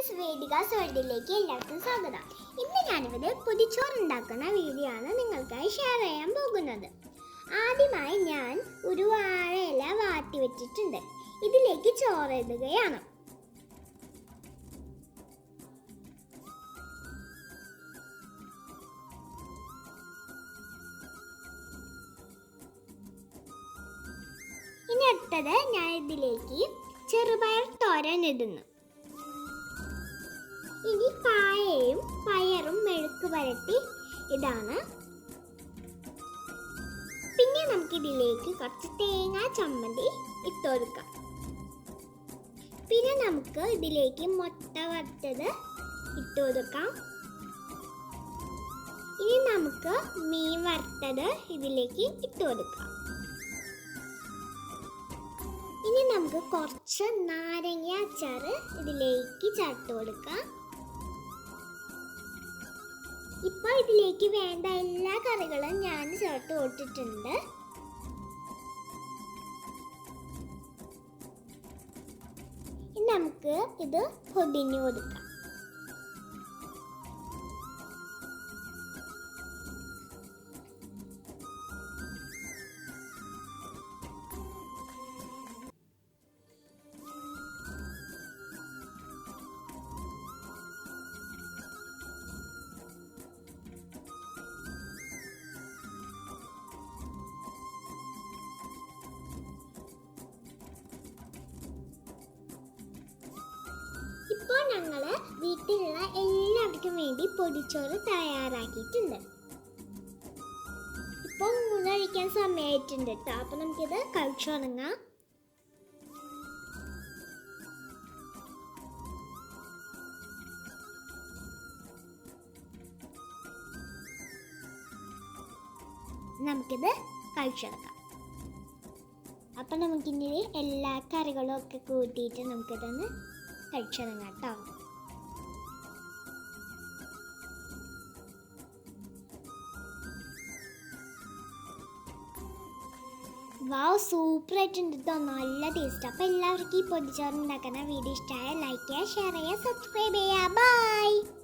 Friends, വേദികാസ് വേൾഡിലേക്ക് എല്ലാവർക്കും സ്വാഗതം. ഇന്ന് ഞാനിവിടെ പൊതിച്ചോറ് ഉണ്ടാക്കുന്ന വീഡിയോ ആണ് നിങ്ങൾക്കായി ഷെയർ ചെയ്യാൻ പോകുന്നത്. ആദ്യമായി ഞാൻ ഒരു വാഴയില വാട്ടി വെച്ചിട്ടുണ്ട്. ഇതിലേക്ക് ചോറ് ഇടുകയാണ്. ഇനി അടുത്തത് ഞാൻ ഇതിലേക്ക് ചെറുപയർ തോരൻ ഇടുന്നു. ഇനി കായയും പയറും മെഴുക്ക് പുരട്ടി ഇതാണ്. പിന്നെ നമുക്കിതിലേക്ക് കുറച്ച് തേങ്ങ ചമ്മന്തി ഇട്ടുകൊടുക്കാം. പിന്നെ നമുക്ക് ഇതിലേക്ക് മുട്ട വറുത്തത് ഇട്ടുകൊടുക്കാം. ഇനി നമുക്ക് മീൻ വറുത്തത് ഇതിലേക്ക് ഇട്ടുകൊടുക്കാം. ഇനി നമുക്ക് കുറച്ച് നാരങ്ങ അച്ചാറ് ഇതിലേക്ക് ചേർത്ത് കൊടുക്കാം. ഇപ്പോൾ ഇതിലേക്ക് വേണ്ട എല്ലാ കറികളും ഞാൻ ചേർത്ത് കൊടുത്തിട്ടുണ്ട്. ഇനി നമുക്ക് ഇത് പൊതിഞ്ഞു കൊടുക്കാം. ഇപ്പോൾ ഞങ്ങൾ വീട്ടിലുള്ള എല്ലാവർക്കും വേണ്ടി പൊതിച്ചോറ് തയ്യാറാക്കിയിട്ടുണ്ട്. ഇപ്പോൾ ഊണ് കഴിക്കാൻ സമയമായിട്ടുണ്ട് കേട്ടോ. അപ്പം നമുക്കിത് കഴിച്ചു തുടങ്ങാം. നമുക്കിത് കഴിച്ചെടുക്കാം. അപ്പം നമുക്കിനി എല്ലാ കറികളും ഒക്കെ കൂട്ടിയിട്ട് നമുക്കിതൊന്ന് കഴിച്ചിറങ്ങാം കേട്ടോ. വാവ്, സൂപ്പറായിട്ടുണ്ട് കേട്ടോ. നല്ല ടേസ്റ്റ്. അപ്പോൾ എല്ലാവർക്കും ഈ പൊതിച്ചോറ് ഉണ്ടാക്കുന്ന വീഡിയോ ഇഷ്ടമായ ലൈക്ക് ചെയ്യുക, ഷെയർ ചെയ്യുക, സബ്സ്ക്രൈബ് ചെയ്യുക. ബൈ.